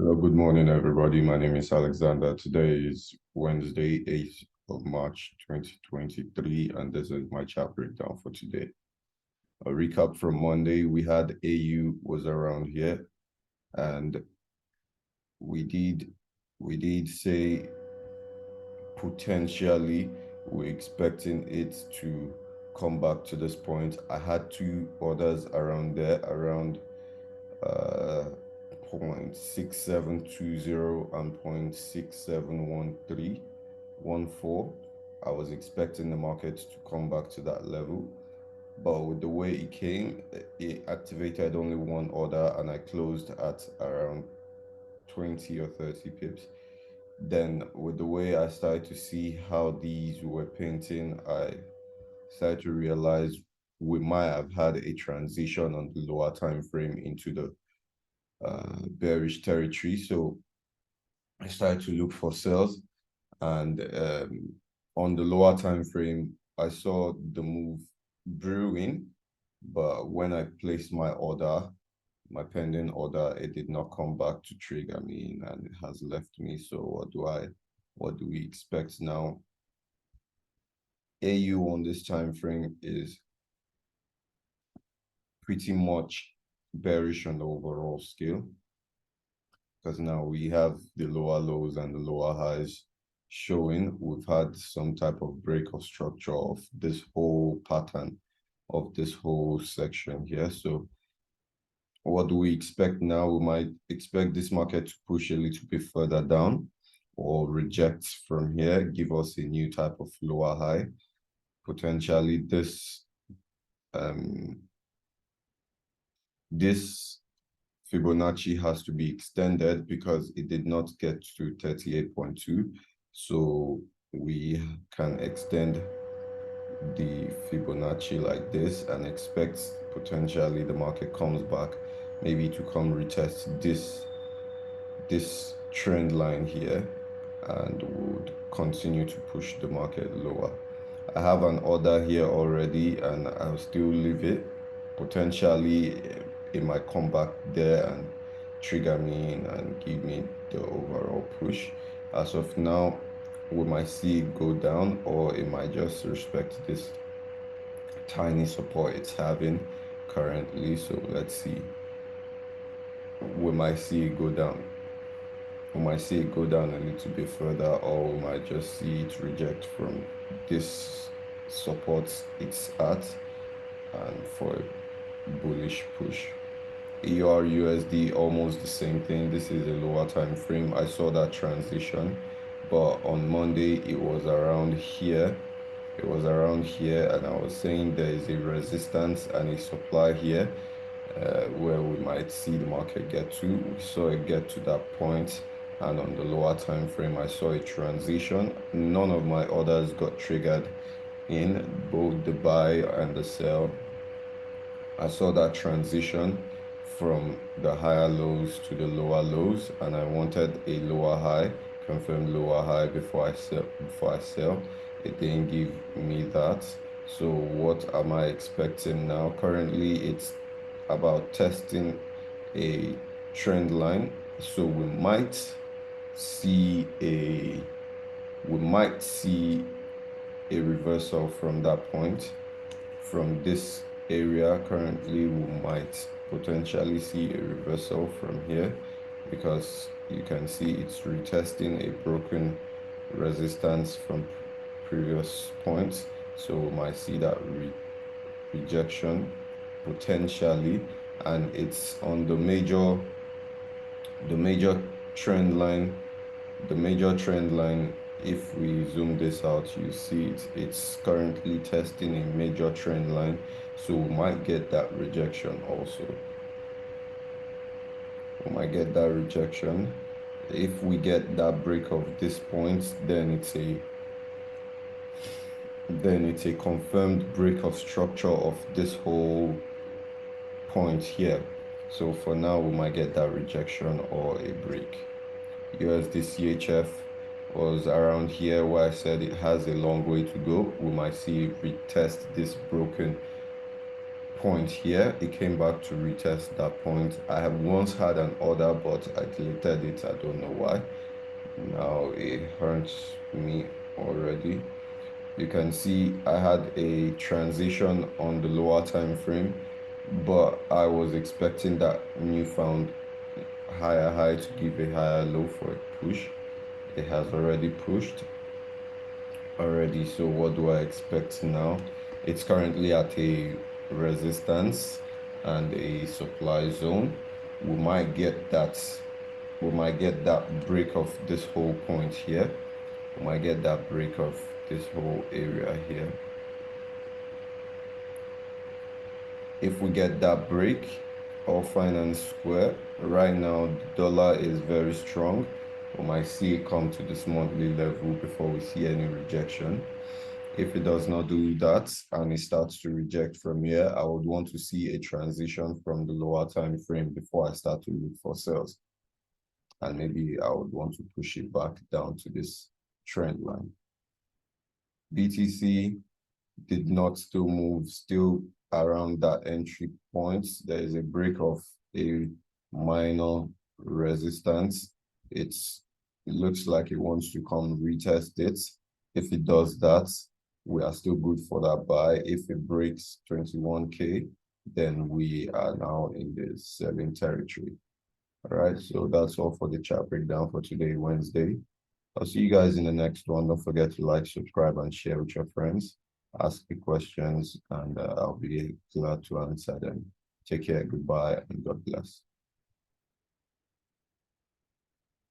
Hello, good morning, everybody. My name is Alexander. Today is Wednesday, 8th of March, 2023, and this is my chart breakdown for today. A recap from Monday, we had AU was around here, and we did say potentially we're expecting it to come back to this point. I had two orders around there, around 0.6720 and 0.671314. I was expecting the market to come back to that level, but with the way it came, it activated only one order and I closed at around 20 or 30 pips. Then with the way I started to see how these were painting, I started to realize we might have had a transition on the lower time frame into the bearish territory. So I started to look for sales, and on the lower time frame, I saw the move brewing, but when I placed my order, my pending order, it did not come back to trigger me, and it has left me. So what do we expect now? AU on this time frame is pretty much bearish on the overall scale, because now we have the lower lows and the lower highs showing. We've had some type of break of structure of this whole pattern of this whole section here. So what do we expect now? We might expect this market to push a little bit further down or reject from here, give us a new type of lower high. Potentially this Fibonacci has to be extended because it did not get to 38.2. So we can extend the Fibonacci like this and expect potentially the market comes back, maybe to come retest this trend line here and would continue to push the market lower. I have an order here already and I'll still leave it. Potentially it might come back there and trigger me in and give me the overall push. As of now, we might see it go down, or it might just respect this tiny support it's having currently. So let's see. We might see it go down. We might see it go down a little bit further, or we might just see it reject from this support it's at and for a bullish push. EUR USD, almost the same thing. This is a lower time frame. I saw that transition, but on Monday it was around here. It was around here, and I was saying there is a resistance and a supply here where we might see the market get to. We saw it get to that point, and on the lower time frame I saw a transition. None of my orders got triggered in, both the buy and the sell. I saw that transition from the higher lows to the lower lows, and I wanted a lower high, confirmed lower high before I sell. It didn't give me that. So what am I expecting now? Currently it's about testing a trend line. So we might see a reversal from that point. From this area currently, we might potentially see a reversal from here, because you can see it's retesting a broken resistance from previous points. So we might see that rejection potentially, and it's on the major trend line. The major trend line, if we zoom this out, you see it's currently testing a major trend line, so we might get that rejection also. We might get that rejection. If we get that break of this point, then it's a confirmed break of structure of this whole point here. So for now, we might get that rejection or a break. USD CHF was around here where I said it has a long way to go. We might see it retest this broken point here. It came back to retest that point. I have once had an order, but I deleted it. I don't know why. Now it hurts me already. You can see I had a transition on the lower time frame, but I was expecting that newfound higher high to give a higher low for a push. It has already pushed already. So what do I expect now? It's currently at a resistance and a supply zone. We might get that break of this whole point here. We might get that break of this whole area here. If we get that break, all fine and square. Right now, the dollar is very strong. We might see it come to this monthly level before we see any rejection. If it does not do that and it starts to reject from here, I would want to see a transition from the lower time frame before I start to look for sales. And maybe I would want to push it back down to this trend line. BTC did not still move, still around that entry point. There is a break of a minor resistance. It looks like it wants to come retest it. If it does that, we are still good for that buy. If it breaks 21K, then we are now in the selling territory. All right, so that's all for the chart breakdown for today, Wednesday. I'll see you guys in the next one. Don't forget to like, subscribe, and share with your friends. Ask me questions, and I'll be glad to answer them. Take care, goodbye, and God bless.